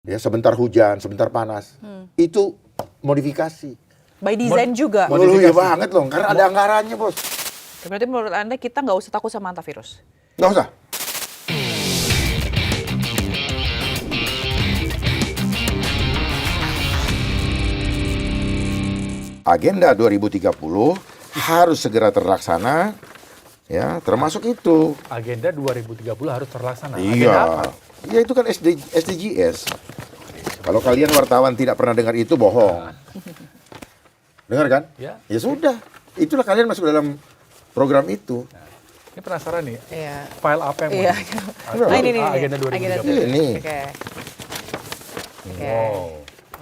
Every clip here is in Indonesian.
Ya, sebentar hujan, sebentar panas. Itu modifikasi. By design juga. Ya banget loh, karena ada anggarannya, Bos. Berarti menurut Anda kita nggak usah takut sama antivirus? Nggak usah. Agenda 2030 harus segera terlaksana, ya, termasuk itu. Agenda 2030 harus terlaksana. Agenda Iya. apa? Ya itu kan SDGs. Kalau kalian wartawan tidak pernah dengar itu, bohong. Dengar kan? Ya. Ya sudah. Itulah kalian masuk dalam program itu. Ini penasaran nih, Iya. file apa yang Iya. mau Nah, ini Agenda 2030. Ini. Oke. Wow.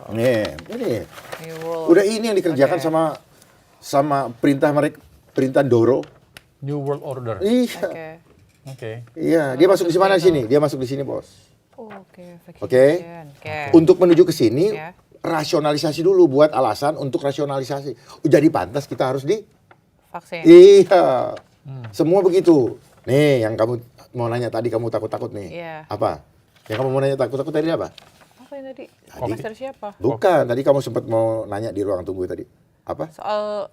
Nih, ini. New World. Udah ini yang dikerjakan Oke. sama perintah mereka, perintah Doro. New World Order. Iya. Oke. Oke. Iya, dia masuk di mana sini? Dia masuk di sini, Bos. Oke. Oke. Oke. Untuk menuju ke sini, Ya. rasionalisasi dulu, buat alasan untuk rasionalisasi. Jadi pantas kita harus di Vaksin. Iya. Semua begitu. Nih, yang kamu mau nanya tadi, kamu takut-takut nih. Iya. Apa? Yang kamu mau nanya takut-takut tadi apa? Apa yang tadi? Tadi. Poster siapa? Bukan, tadi kamu sempat mau nanya di ruang tunggu tadi. Apa? Soal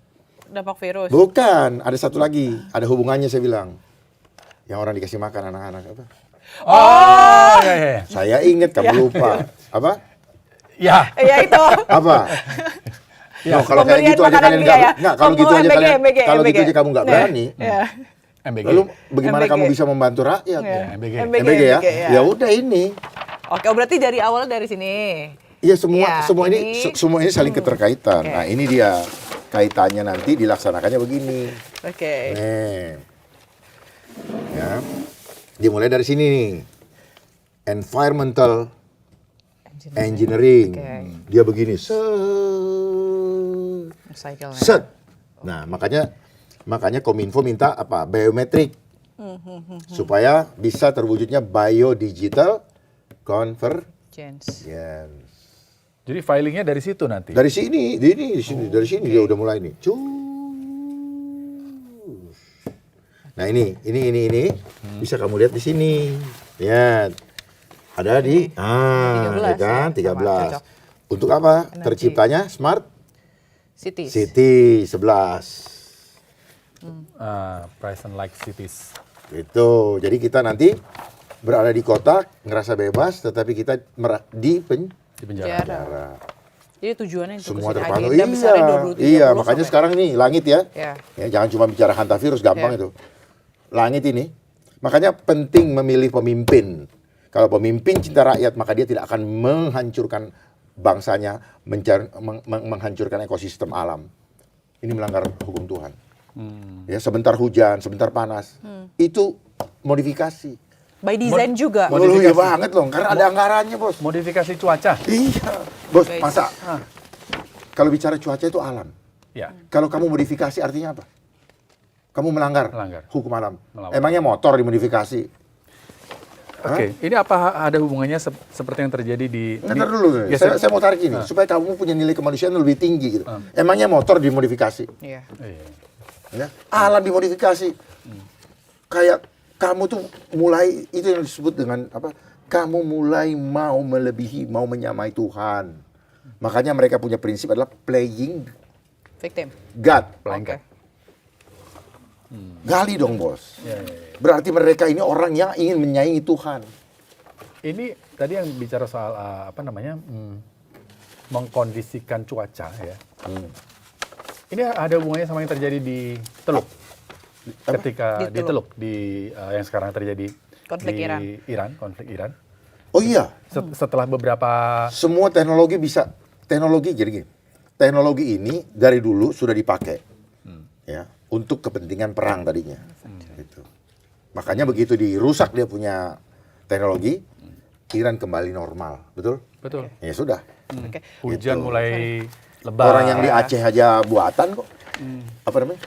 dampak virus. Bukan, ada satu lagi. Ada hubungannya saya bilang. Yang orang dikasih makan anak-anak apa? Oh, ya, ya. Saya ingat kamu lupa. Apa? Ya. Iya itu. Apa? Ya, kalau kayak Pembelian gitu aja makanan kalian dia nggak, ya? nggak, kalau gitu aja MBG, kalian, MBG, kalau gitu MBG. aja kamu nggak berani. Iya. MBG. Lalu bagaimana MBG. kamu bisa membantu rakyat? Iya. MBG. MBG ya? ya. Ya udah ini. Oke, berarti dari awal dari sini. Iya semua Ya, semua ini ini- semua ini saling keterkaitan. Oke. Nah, ini dia kaitannya nanti dilaksanakannya begini. Oke. Nih. Ya. Dimulai dari sini nih. Environmental engineering. Oke. Dia begini. Cycle-nya. Set. Nah, makanya Kominfo minta apa? Biometrik. Supaya bisa terwujudnya biodigital convergence. Gens. Jadi filingnya dari situ nanti. Dari sini, di sini, dari sini dia udah mulai nih. Cus. Nah ini bisa kamu lihat di sini. Lihat. Ada di 13 ya kan? ya, sama 13. cocok. Untuk apa? Energi. Terciptanya Smart Cities. City 11. Present like cities. Itu. Jadi kita nanti berada di kota, ngerasa bebas, tetapi kita di Di penjara. penjara. Jadi tujuannya itu Semua ke sini. terpantau. Agenda besarnya 2030 Iya, makanya sampai- sekarang nih langit ya. Ya. Ya, jangan cuma bicara hantavirus, gampang Ya. itu. Langit ini. Makanya penting memilih pemimpin. Kalau pemimpin cinta rakyat, maka dia tidak akan menghancurkan bangsanya, menghancurkan ekosistem alam. Ini melanggar hukum Tuhan. Ya, sebentar hujan, sebentar panas. Itu modifikasi. By design juga. Ya banget loh, karena ada anggarannya, Bos. Modifikasi cuaca. Iya. Bos, Guys. masa kalau bicara cuaca itu alam. Ya. Kalau kamu modifikasi artinya apa? Kamu melanggar hukum alam. Melawan. Emangnya motor dimodifikasi? Oke, ini apa ada hubungannya seperti yang terjadi di... Ntar dulu, saya mau tarik ini supaya kamu punya nilai kemanusiaan lebih tinggi gitu. Emangnya motor dimodifikasi? Iya. Iya. Ya? Alam dimodifikasi. Kayak kamu tuh mulai, itu yang disebut dengan apa? Kamu mulai mau melebihi, mau menyamai Tuhan. Makanya mereka punya prinsip adalah playing Victim. God. Oke. Gali dong, Bos. Ya. Berarti mereka ini orang yang ingin menyaingi Tuhan. Ini tadi yang bicara soal mengkondisikan cuaca ya. Ini ada hubungannya sama yang terjadi di Teluk. Ketika Di di Teluk. Teluk yang sekarang terjadi Konflik di Iran. konflik Iran. Oh iya, Setelah beberapa semua teknologi bisa. Teknologi jadi gini. Teknologi ini dari dulu sudah dipakai. Ya, untuk kepentingan perang tadinya. Gitu. Makanya begitu dirusak dia punya teknologi, Iran kembali normal, betul? betul Ya sudah. Oke. hujan Gitu. mulai lebat. Orang yang di Aceh aja buatan kok. Apa namanya?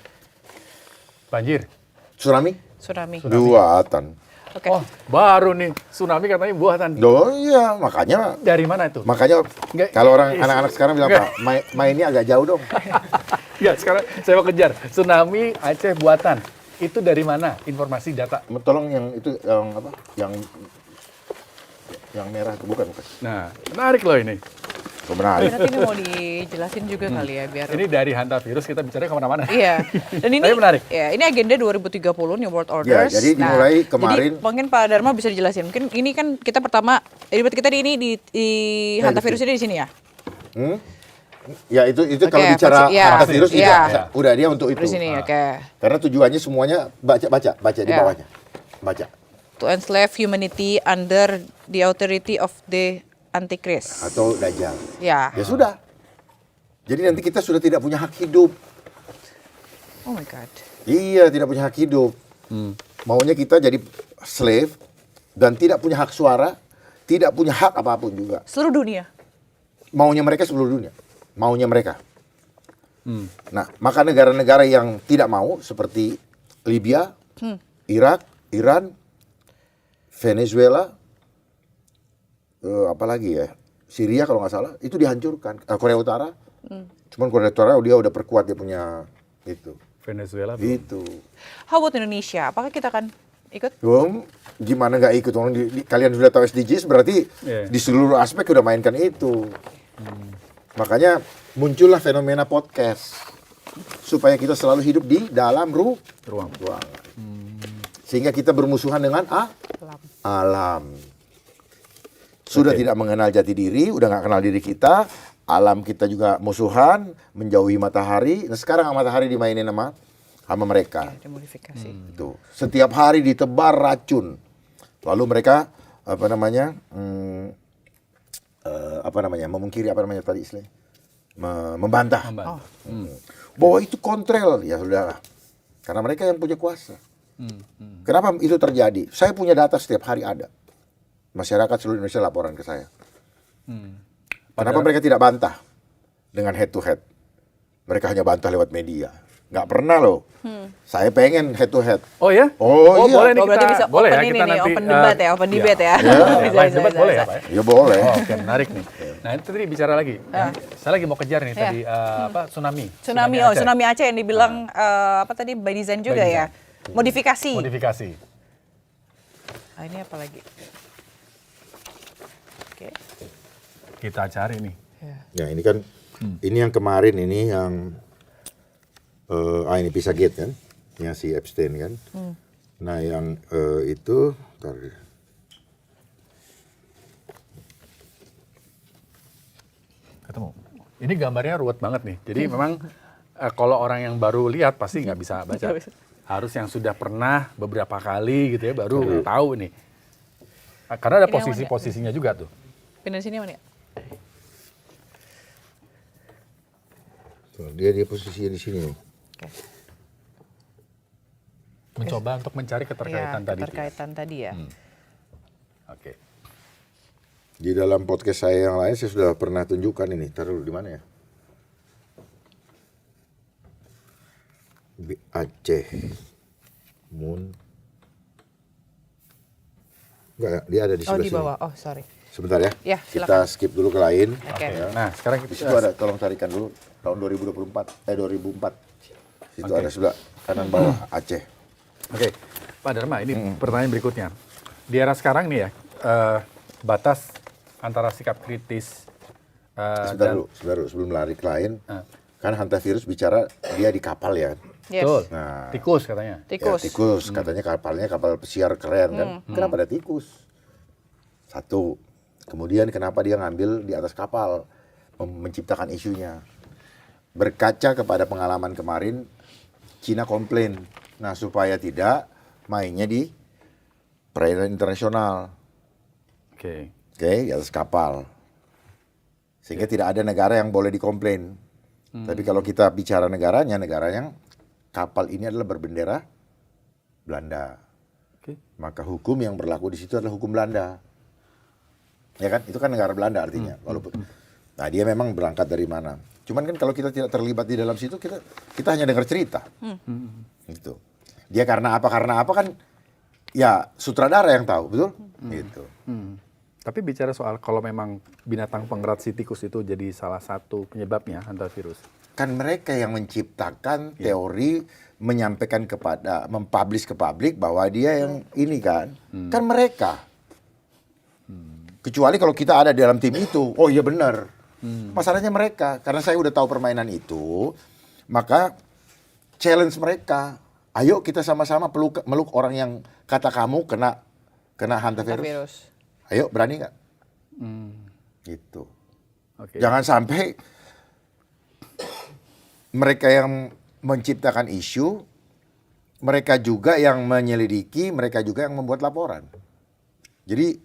banjir. Tsunami? Tsunami. Buatan. Oke. Oh, baru nih tsunami katanya buatan. Oh iya, makanya Dari mana itu? Nggak, kalau orang anak-anak sekarang bilang nggak. Pak, mainnya agak jauh dong. Ya, sekarang saya mau kejar. Tsunami Aceh buatan. Itu dari mana? Informasi data. Tolong yang itu yang apa? Yang Yang merah itu bukan. Nah, menarik loh ini. Sebenarnya. Nanti ini mau dijelasin juga kali ya biar. Ini dari hantavirus kita bicara kemana-mana. Iya. Dan ini Tapi menarik. Ya, ini agenda 2030 New World Orders. Ya, jadi dimulai kemarin. Jadi mungkin Pak Dharma bisa dijelasin. Mungkin ini kan kita pertama debat kita di hantavirus ini di sini ya. Ya itu Oke, kalau bicara ya. hantavirus Ya. udah dia untuk itu. Di sini, oke. Karena tujuannya semuanya baca di Ya. bawahnya. Baca. To enslave humanity under the authority of the Antichrist. Atau Dajjal. Ya. Ya sudah. Jadi nanti kita sudah tidak punya hak hidup. Oh my God. Iya, tidak punya hak hidup. Maunya kita jadi slave dan tidak punya hak suara, tidak punya hak apapun juga. Seluruh dunia. Maunya mereka seluruh dunia. Maunya mereka. Nah, maka negara-negara yang tidak mau seperti Libya, Irak, Iran, Venezuela, apalagi ya, Syria kalau nggak salah, itu dihancurkan. Korea Utara, cuman Korea Utara dia udah perkuat dia punya itu. Venezuela. Gitu. How about Indonesia? Apakah kita akan ikut? Gimana nggak ikut? Kalian sudah tahu SDGs berarti di seluruh aspek udah mainkan itu. Makanya muncullah fenomena podcast supaya kita selalu hidup di dalam ruang. Sehingga kita bermusuhan dengan alam. Sudah tidak mengenal jati diri, udah nggak kenal diri kita, alam kita juga musuhan, menjauhi matahari. Nah sekarang matahari dimainin sama mereka. Demodifikasi. Itu setiap hari ditebar racun. Lalu mereka memungkiri tadi istilahnya, membantah. Bahwa itu kontrel, ya sudah, karena mereka yang punya kuasa. Kenapa itu terjadi? Saya punya data setiap hari ada. Masyarakat seluruh Indonesia laporan ke saya. Kenapa mereka tidak bantah dengan head to head? Mereka hanya bantah lewat media. Nggak pernah loh. Saya pengen head to head. Oh ya? Oh, iya. Boleh nih berarti kita, bisa boleh open ya ini kita nih, nanti open debate ya, open debate ya. Live debat boleh ya Pak ya? Ya boleh. Oh, oke, menarik nih. Nah itu tadi bicara lagi. Saya lagi mau kejar nih tadi tsunami. Tsunami Aceh yang dibilang tadi by design juga By ya. Modifikasi. Modifikasi. Ini apa lagi? Oke. Kita cari nih. Ya ini kan, ini yang kemarin ini yang ini Pizzagate kan, yang si Epstein kan. Nah yang itu, Ketemu. Ini gambarnya ruwet banget nih. Jadi memang kalau orang yang baru lihat pasti nggak bisa baca. Nggak bisa. Harus yang sudah pernah beberapa kali gitu ya baru tahu nih. Karena ada Ini aman posisi-posisinya juga tuh. Pindah sini mana ya? tuh, dia posisinya di sini nih. Oke. Mencoba untuk mencari keterkaitan tadi. Keterkaitan tadi ya. Oke. Di dalam podcast saya yang lain saya sudah pernah tunjukkan ini. Taruh di mana ya? Aceh Moon. Enggak, dia ada di sebelah Di sini. bawah. Oh, sorry. Sebentar ya. Ya, Kita silakan. skip dulu ke lain. Oke. Ya. Nah, sekarang Di situ ada, tolong carikan dulu tahun 2004. Situ ada sebelah kanan bawah Aceh. Oke, Pak Dharma, ini pertanyaan berikutnya. Di era sekarang nih ya, batas antara sikap kritis Sebentar dulu, sebelum lari ke lain. Kan hantavirus bicara dia di kapal ya. Yes. Betul. Nah, Tikus katanya. Tikus. Ya, tikus. Katanya kapalnya kapal pesiar keren kan. Kenapa ada tikus? Satu. Kemudian kenapa dia ngambil di atas kapal? Menciptakan isunya. Berkaca kepada pengalaman kemarin, Cina komplain. Nah, supaya tidak mainnya di perairan internasional. Oke. Oke, di atas kapal. Sehingga tidak ada negara yang boleh dikomplain. Tapi kalau kita bicara negara yang kapal ini adalah berbendera Belanda. Oke. Maka hukum yang berlaku di situ adalah hukum Belanda. Ya kan? Itu kan negara Belanda artinya. Walaupun nah, dia memang berangkat dari mana. Cuman kan kalau kita tidak terlibat di dalam situ, kita hanya dengar cerita. Gitu. Dia karena apa kan ya sutradara yang tahu, betul? Gitu. Tapi bicara soal kalau memang binatang pengerat si tikus itu jadi salah satu penyebabnya hantavirus. Kan mereka yang menciptakan teori, menyampaikan mempublish ke publik bahwa dia yang ini kan. Kan mereka. Kecuali kalau kita ada di dalam tim itu, oh iya benar. Masalahnya mereka, karena saya udah tahu permainan itu, maka challenge mereka. Ayo kita sama-sama meluk orang yang kata kamu kena hantavirus. Virus. Ayo berani nggak? Gitu. Oke. Jangan sampai mereka yang menciptakan isu, mereka juga yang menyelidiki, mereka juga yang membuat laporan. Jadi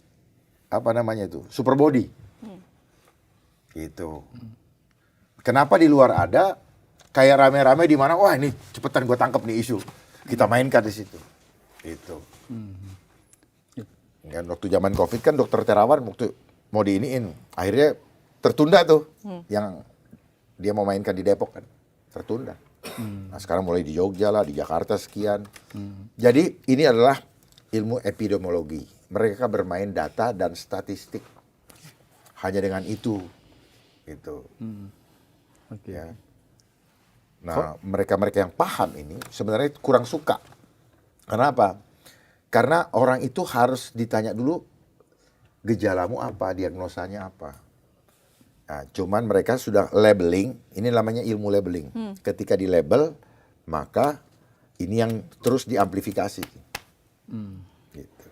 apa namanya itu? Super body. Gitu. Kenapa di luar ada kayak rame-rame di mana? Wah ini cepetan gue tangkap nih isu. Kita mainkan di situ. Itu. Kan waktu zaman COVID kan dokter Terawan waktu mau diiniin, akhirnya tertunda tuh. Yang dia mau mainkan di Depok kan, tertunda. Nah sekarang mulai di Jogja lah, di Jakarta sekian. Jadi ini adalah ilmu epidemiologi. Mereka bermain data dan statistik. Hanya dengan itu. Gitu. Oke. Ya. Nah, mereka-mereka yang paham ini sebenarnya kurang suka. Kenapa? Karena orang itu harus ditanya dulu gejalamu apa, diagnosanya apa. Nah, cuman mereka sudah labeling, ini namanya ilmu labeling. Ketika di label, maka ini yang terus diamplifikasi. Gitu.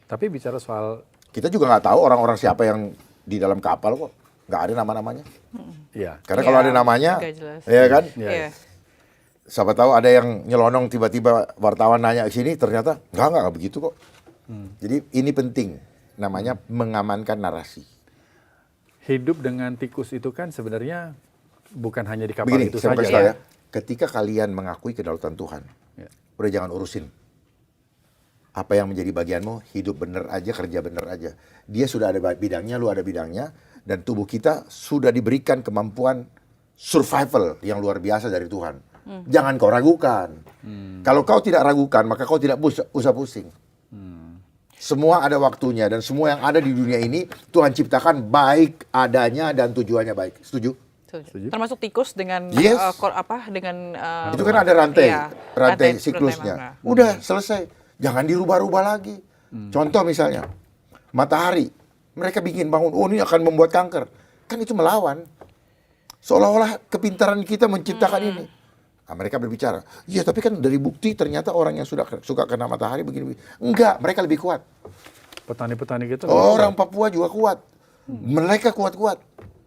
Tapi bicara soal, Kita juga nggak tahu orang-orang siapa yang di dalam kapal kok. Nggak ada nama-namanya. ya, Karena Iya, kalau ada namanya, nggak jelas. ya kan? Iya. Iya. Siapa tahu ada yang nyelonong tiba-tiba wartawan nanya ke sini, ternyata nggak begitu kok. Jadi ini penting, namanya mengamankan narasi. hidup dengan tikus itu kan sebenarnya bukan hanya di kapal Begini, itu saya mau saja. kasih tahu Iya. ya. Ketika kalian mengakui kedaulatan Tuhan, Ya. udah jangan urusin. Apa yang menjadi bagianmu, hidup bener aja, kerja bener aja. Dia sudah ada bidangnya, lu ada bidangnya, dan tubuh kita sudah diberikan kemampuan survival yang luar biasa dari Tuhan. Jangan kau ragukan. Kalau kau tidak ragukan, maka kau tidak usah pusing. Semua ada waktunya, dan semua yang ada di dunia ini Tuhan ciptakan baik adanya dan tujuannya baik. Setuju? Setuju. Termasuk tikus dengan Yes. dengan Itu kan ada rantai, iya, rantai rantai siklusnya. mana. Udah selesai, jangan dirubah-rubah lagi. Contoh misalnya, matahari, mereka bikin bangun, oh ini akan membuat kanker. Kan itu melawan. Seolah-olah kepintaran kita menciptakan ini. Nah, mereka berbicara, iya tapi kan dari bukti ternyata orang yang suka kena matahari begini. Enggak, mereka lebih kuat. Petani-petani gitu. Orang Papua juga kuat. Mereka kuat-kuat.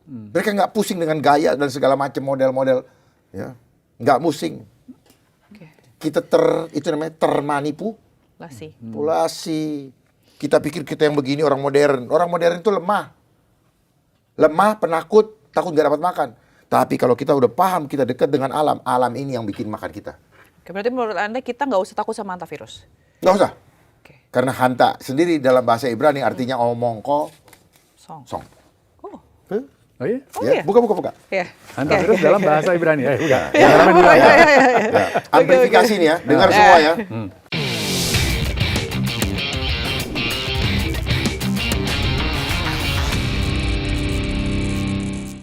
Mereka nggak pusing dengan gaya dan segala macam model-model. Ya, nggak pusing. Oke. Kita itu namanya termanipulasi. Lasi. Kita pikir kita yang begini orang modern. Orang modern itu lemah. Lemah, penakut, takut nggak dapat makan. Tapi kalau kita udah paham, kita dekat dengan alam. Alam ini yang bikin makan kita. Oke, berarti menurut Anda kita nggak usah takut sama hantavirus. Nggak usah. Oke. Karena hanta sendiri dalam bahasa Ibrani artinya omong Song. kosong. Oh. Oh iya? Oh Ya, iya. buka. Iya. Hantavirus dalam bahasa Ibrani. Udah. Ya, amplifikasi ini ya, dengar semua ya.